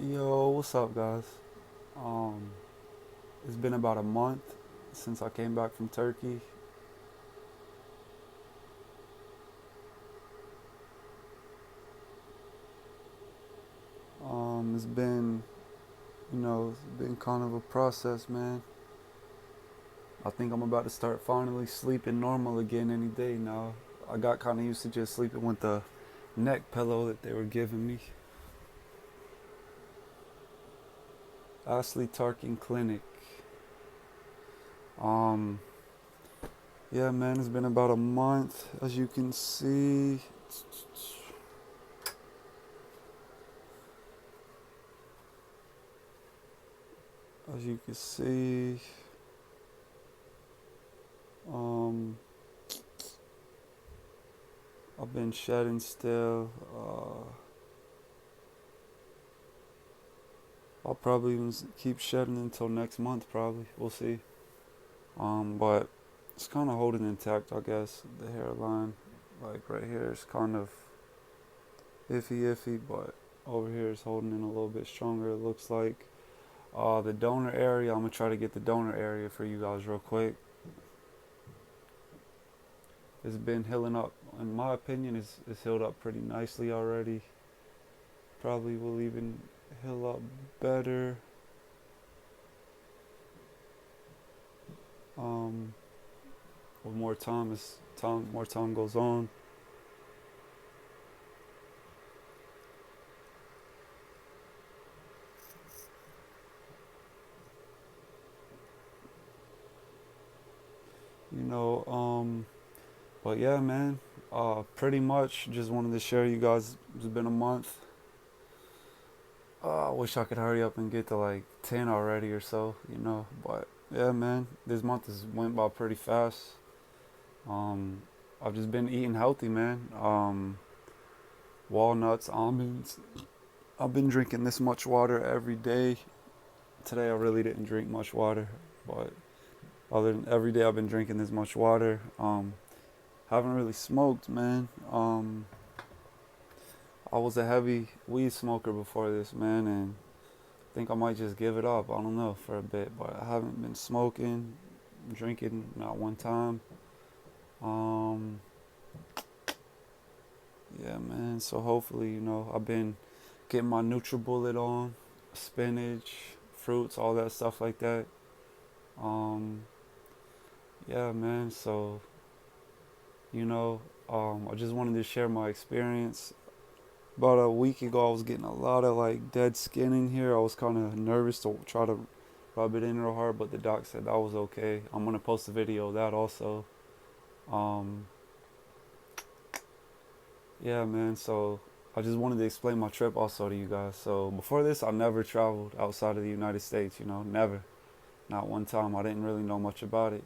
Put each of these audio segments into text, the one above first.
Yo, what's up, guys? Um, it's been about a month since I came back from Turkey. It's been, it's been kind of a process, man. I think I'm about to start finally sleeping normal again any day now. I got kind of used to just sleeping with the neck pillow that they were giving me. Asli Tarcan Clinic. Um, yeah, man, it's been about a month, as you can see. As you can see, um, I've been shedding still. I'll probably even keep shedding until next month. Probably we'll see. But it's kind of holding intact, I guess. The hairline, like right here, is kind of iffy, but over here is holding in a little bit stronger. It looks like. The donor area. I'm gonna try to get the donor area for you guys real quick. It's been healing up. In my opinion, it's healed up pretty nicely already. Probably will even heal up better. Um, with more time as more time goes on. You know, but yeah, man. Pretty much just wanted to share you guys. It's been a month. I wish I could hurry up and get to like 10 already or so, But yeah, man, this month has went by pretty fast. Um, I've just been eating healthy, man. Walnuts, almonds. I've been drinking this much water every day. Today I really didn't drink much water, but other than every day I've been drinking this much water. Haven't really smoked, man. I was a heavy weed smoker before this, man, and I think I might just give it up. I don't know for a bit, but I haven't been smoking, drinking not one time. Um, yeah, man. So hopefully, I've been getting my NutriBullet on, spinach, fruits, all that stuff like that. Um, yeah, man. So you know, I just wanted to share my experience. About a week ago, I was getting a lot of like dead skin in here. I was kind of nervous to try to rub it in real hard, but the doc said that was okay. I'm gonna post a video of that also. Um, yeah, man. So I just wanted to explain my trip also to you guys. So before this, I never traveled outside of the United States. Never, not one time. I didn't really know much about it.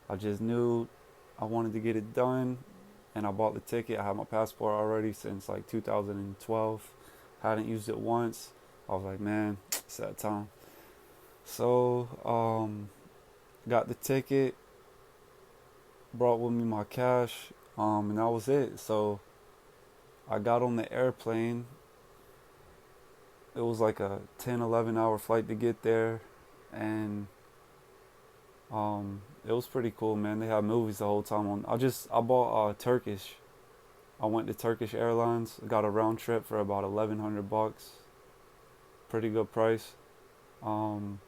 I just knew I wanted to get it done, and I bought the ticket. I had my passport already since like 2012. Hadn't used it once. I was like, man, it's that time. So, got the ticket, brought with me my cash, and that was it. So I got on the airplane. It was like a 10, 11 hour flight to get there, and it was pretty cool, man. They had movies the whole time on. I bought Turkish. I went to Turkish Airlines. Got a round trip for about 1,100 bucks. Pretty good price. Um,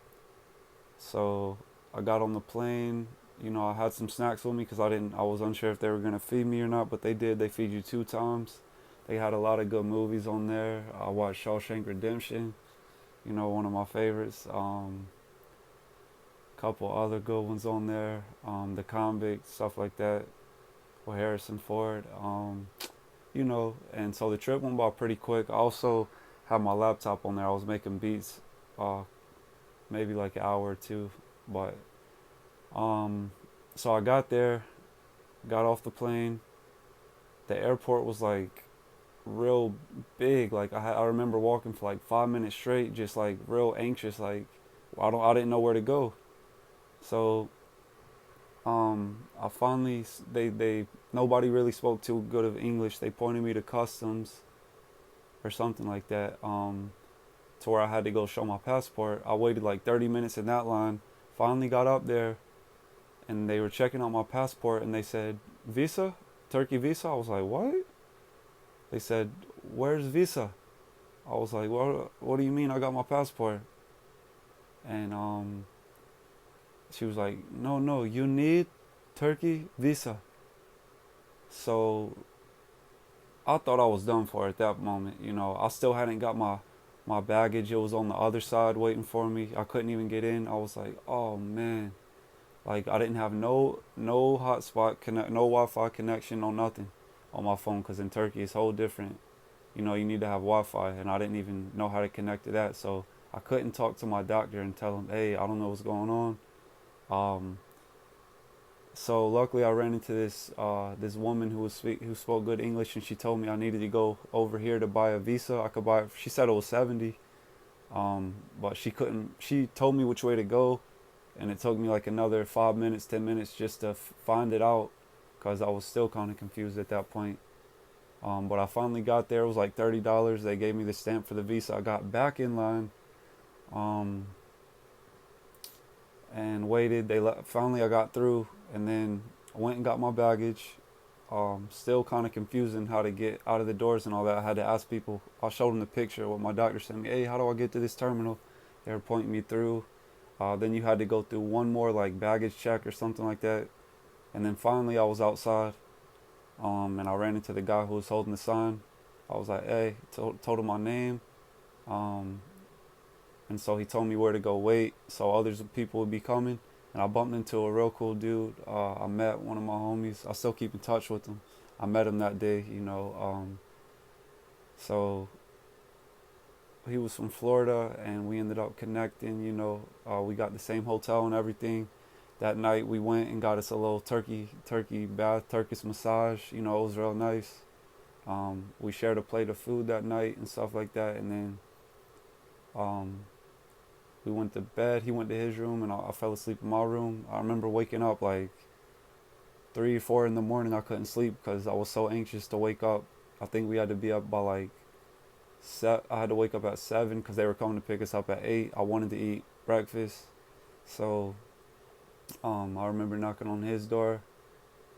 so I got on the plane. I had some snacks with me because I was unsure if they were gonna feed me or not, but they did. They feed you 2 times. They had a lot of good movies on there. I watched Shawshank Redemption. One of my favorites. Couple other good ones on there. The Convict, stuff like that, with Harrison Ford. And so the trip went by pretty quick. I also had my laptop on there. I was making beats, uh, maybe like an hour or two, but um, so I got there, got off the plane. The airport was like real big. Like I remember walking for like 5 minutes straight, just like real anxious. Like I didn't know where to go. So I finally they nobody really spoke too good of English. They pointed me to customs or something like that. to where I had to go show my passport. I waited like 30 minutes in that line. Finally got up there, and they were checking out my passport, and they said, "Visa? Turkey visa?" I was like, "What?" They said, "Where's visa?" I was like, What do you mean? I got my passport." And she was like, "No, no, you need Turkey visa." So I thought I was done for at that moment. You know, I still hadn't got my baggage. It was on the other side waiting for me. I couldn't even get in. I was like, "Oh man!" Like I didn't have no hotspot connect, no Wi-Fi connection, no nothing on my phone. Cause in Turkey it's whole different. You know, you need to have Wi-Fi, and I didn't even know how to connect to that. So I couldn't talk to my doctor and tell him, "Hey, I don't know what's going on." Um, so luckily, I ran into this woman who spoke good English, and she told me I needed to go over here to buy a visa. I could buy it. She said it was 70, but she couldn't. She told me which way to go, and it took me like another 5 minutes, 10 minutes just to find it out, because I was still kind of confused at that point. But I finally got there. It was like $30. They gave me the stamp for the visa. I got back in line, um, and waited. Finally, I got through, and then I went and got my baggage. Still kind of confusing how to get out of the doors and all that. I had to ask people. I showed them the picture of what my doctor sent me. "Hey, how do I get to this terminal?" They were pointing me through. Then you had to go through one more like baggage check or something like that. And then finally, I was outside, and I ran into the guy who was holding the sign. I was like, "Hey," told him my name. Um, and so he told me where to go wait so others people would be coming. And I bumped into a real cool dude. I met one of my homies. I still keep in touch with him. I met him that day, you know. So he was from Florida, and we ended up connecting. You know, we got the same hotel and everything. That night we went and got us a little turkey bath, Turkish massage. You know, it was real nice. We shared a plate of food that night and stuff like that, and then um, we went to bed. He went to his room, and I fell asleep in my room. I remember waking up like 3 or 4 in the morning. I couldn't sleep because I was so anxious to wake up. I think we had to be up by like I had to wake up at 7 because they were coming to pick us up at 8. I wanted to eat breakfast, so I remember knocking on his door.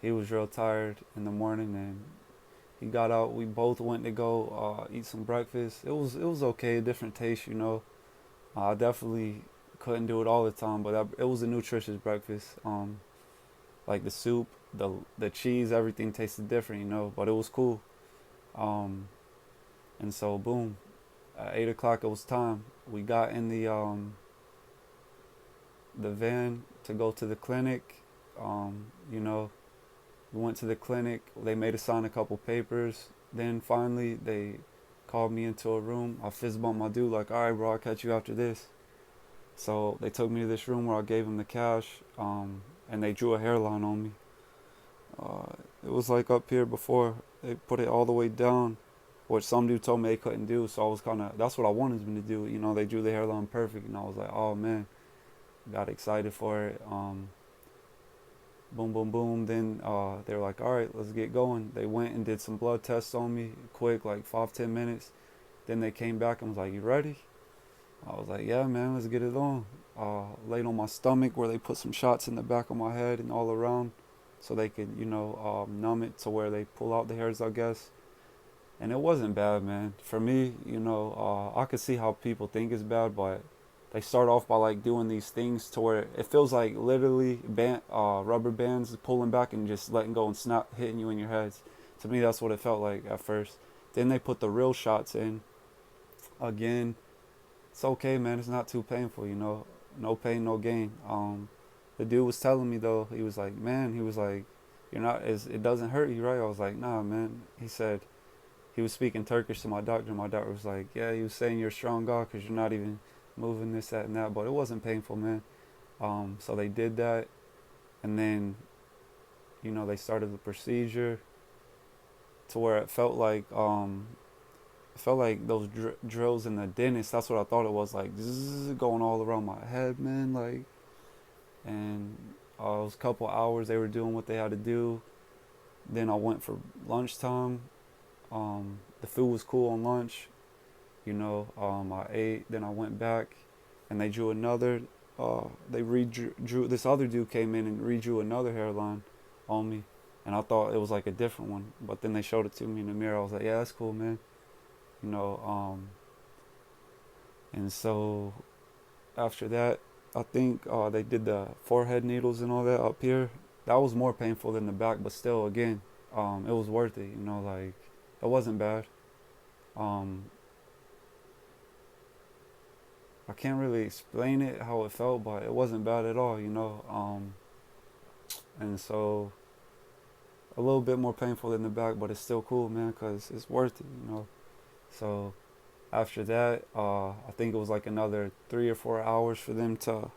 He was real tired in the morning, and he got out. We both went to go eat some breakfast. It was okay, a different taste, you know. I definitely couldn't do it all the time, but it was a nutritious breakfast. Like the soup, the cheese, everything tasted different, you know. But it was cool. Um, and so boom, at 8 o'clock it was time. We got in the van to go to the clinic. You know, we went to the clinic. They made us sign a couple papers. Then finally they called me into a room. I fist bumped my dude like, "All right, bro, I'll catch you after this." So they took me to this room where I gave them the cash, and they drew a hairline on me. Uh, it was like up here before. They put it all the way down, which some dude told me they couldn't do. So I was that's what I wanted them to do. You know, they drew the hairline perfect, and I was like, "Oh man," got excited for it. Boom, boom, boom. Then they were like, "All right, let's get going." They went and did some blood tests on me, quick, like 5-10 minutes. Then they came back and was like, "You ready?" I was like, "Yeah, man, let's get it on." Laid on my stomach where they put some shots in the back of my head and all around, so they could, you know, numb it to where they pull out the hairs, I guess. And it wasn't bad, man. For me, you know, I could see how people think it's bad, but they start off by like doing these things to where it feels like literally rubber bands pulling back and just letting go and snap hitting you in your heads. To me, that's what it felt like at first. Then they put the real shots in again. It's okay, man. It's not too painful, you know. No pain, no gain. The dude was telling me though. He was like, "Man," he was like, "You're not. It doesn't hurt you, right?" I was like, "Nah, man." He said he was speaking Turkish to my doctor. My doctor was like, "Yeah," he was saying, "You're a strong guy because you're not even moving this, that, and that." But it wasn't painful, man. So they did that, and then you know they started the procedure to where it felt like those drills in the dentist. That's what I thought it was, like zzz, going all around my head, man. Like, and it was a couple hours. They were doing what they had to do. Then I went for lunchtime. The food was cool on lunch. I ate, then I went back, and they drew another. They redrew. This other dude came in and redrew another hairline on me, and I thought it was like a different one. But then they showed it to me in the mirror. I was like, yeah, that's cool, man. You know. And so after that, I think they did the forehead needles and all that up here. That was more painful than the back, but still, again, it was worth it. Like it wasn't bad. Um, I can't really explain it how it felt, but it wasn't bad at all. And so a little bit more painful than the back, but it's still cool, man, cause it's worth it. So after that, I think it was like another 3 or 4 hours for them to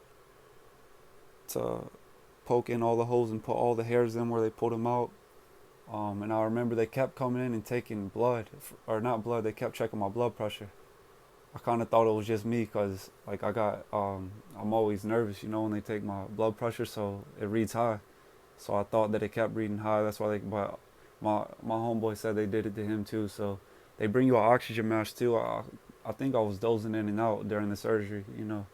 poke in all the holes and put all the hairs in where they pulled them out. And I remember they kept coming in and taking blood, or not blood. They kept checking my blood pressure. I kind of thought it was just me, cause like I'm always nervous, when they take my blood pressure, so it reads high. So I thought that it kept reading high. That's why but my homeboy said they did it to him too. So they bring you an oxygen mask too. I think I was dozing in and out during the surgery, a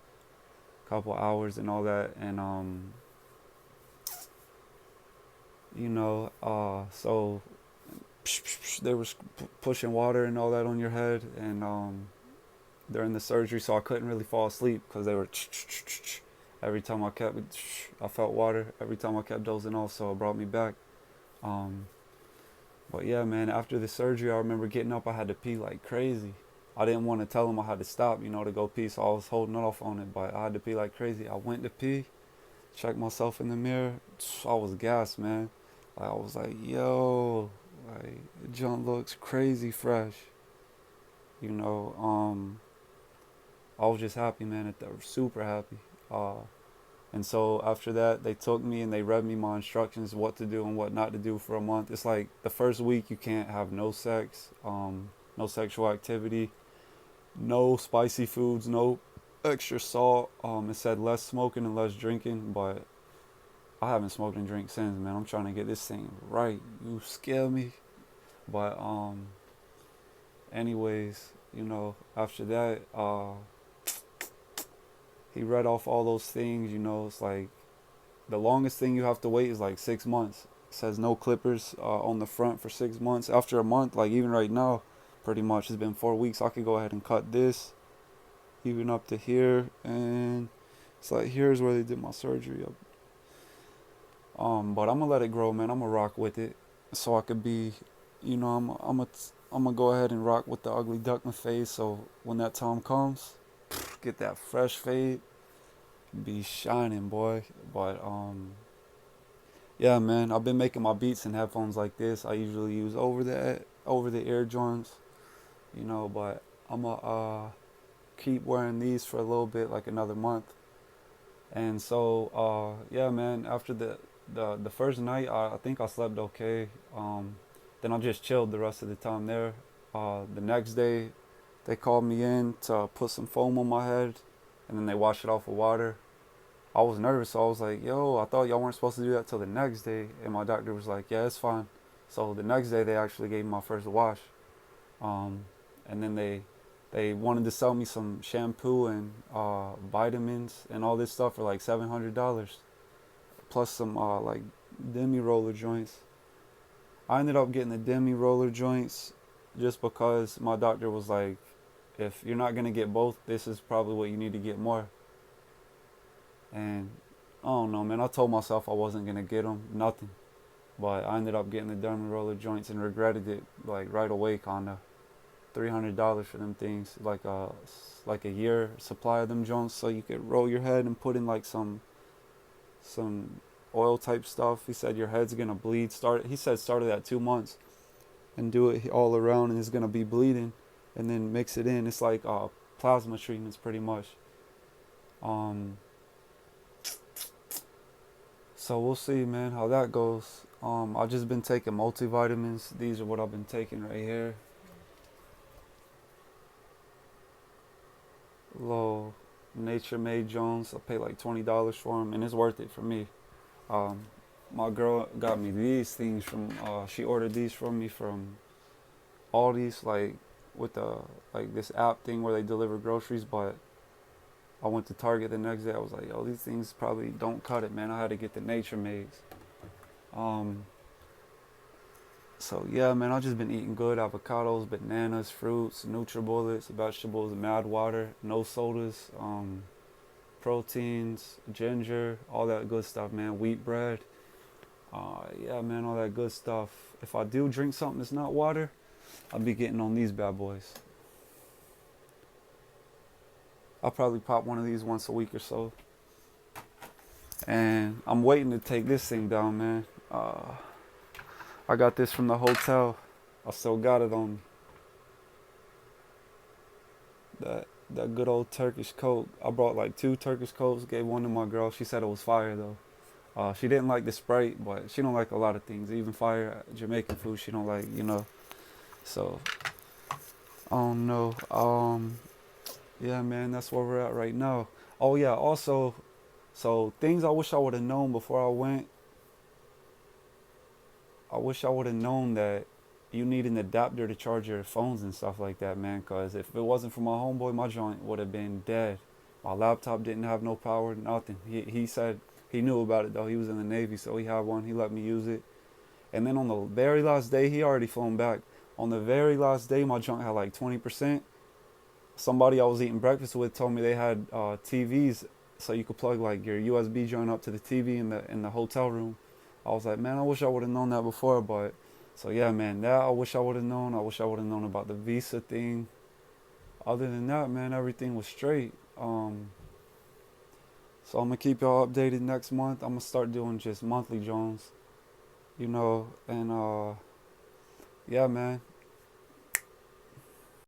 couple hours and all that, and so they were pushing water and all that on your head, and during the surgery, so I couldn't really fall asleep because they were every time I felt water every time I kept dozing off, so it brought me back. Um, but yeah, man, after the surgery, I remember getting up. I had to pee like crazy. I didn't want to tell them I had to stop, to go pee, so I was holding off on it, but I had to pee like crazy. I went to pee, checked myself in the mirror. I was gassed, man. Like, I was like, yo, like, the junk looks crazy fresh. You know, I was just happy, man. Super happy. And so after that, they took me and they read me my instructions, what to do and what not to do for a month. It's like the first week you can't have no sex, no sexual activity, no spicy foods, no extra salt. It said less smoking and less drinking, but I haven't smoked and drank since, man. I'm trying to get this thing right. You scare me. But anyways, after that, he read off all those things. It's like the longest thing you have to wait is like 6 months. It says no clippers on the front for 6 months. After a month, like even right now, pretty much it's been 4 weeks. I could go ahead and cut this, even up to here, and it's like here's where they did my surgery. But I'm gonna let it grow, man. I'm gonna rock with it, so I could be, I'm gonna go ahead and rock with the ugly duckling fade. So when that time comes, get that fresh fade, be shining, boy. But yeah, man. I've been making my beats in headphones like this. I usually use over the ear joints, But I'm gonna keep wearing these for a little bit, like another month. And so yeah, man. After the first night, I think I slept okay. Then I just chilled the rest of the time there. The next day, they called me in to put some foam on my head, and then they washed it off with water. I was nervous, so I was like, yo, I thought y'all weren't supposed to do that till the next day. And my doctor was like, yeah, it's fine. So the next day, they actually gave me my first wash. And then they wanted to sell me some shampoo and vitamins and all this stuff for like $700, plus some like demi roller joints. I ended up getting the demi roller joints just because my doctor was like, if you're not gonna get both, this is probably what you need to get more. And I don't know, man. I told myself I wasn't gonna get them, nothing. But I ended up getting the demi roller joints and regretted it like right away, kinda. $300 for them things, like a year supply of them joints, so you could roll your head and put in like some oil type stuff. He said your head's gonna bleed. He said start it at 2 months and do it all around, and it's gonna be bleeding, and then mix it in. It's like plasma treatments, pretty much. So we'll see, man, how that goes. I've just been taking multivitamins. These are what I've been taking right here. Little Nature Made Jones. I pay like $20 for them, and it's worth it for me. Um, my girl got me these things from. She ordered these from me from Aldi's. Like with the like this app thing where they deliver groceries, but I went to Target the next day. I was like, yo, these things probably don't cut it, man. I had to get the Nature Maids. Um, so yeah, man, I've just been eating good: avocados, bananas, fruits, NutriBullets, vegetables, Mad Water, no sodas, proteins, ginger, all that good stuff, man. Wheat bread. Yeah, man, all that good stuff. If I do drink something that's not water, I'll be getting on these bad boys. I'll probably pop one of these once a week or so. And I'm waiting to take this thing down, man. I got this from the hotel. I still got it on that good old Turkish Coke. I brought like 2 Turkish Cokes, gave one to my girl. She said it was fire though. She didn't like the Sprite, but she don't like a lot of things. Even fire Jamaican food, she don't like, you know. So I don't know. Yeah, man, that's where we're at right now. Oh yeah, also, so things I wish I would have known before I went. I wish I would have known that you need an adapter to charge your phones and stuff like that, man. Cause if it wasn't for my homeboy, my joint would have been dead. My laptop didn't have no power, nothing. He said he knew about it though. He was in the Navy, so he had one. He let me use it. And then on the very last day, he already flown back. On the very last day, my junk had like 20%. Somebody I was eating breakfast with told me they had TVs, so you could plug like your USB joint up to the TV in the hotel room. I was like, man, I wish I would have known that before. But so yeah, man, that I wish I would have known. I wish I would have known about the visa thing. Other than that, man, everything was straight. So I'm gonna keep y'all updated next month. I'm gonna start doing just monthly Jones, you know, and yeah, man.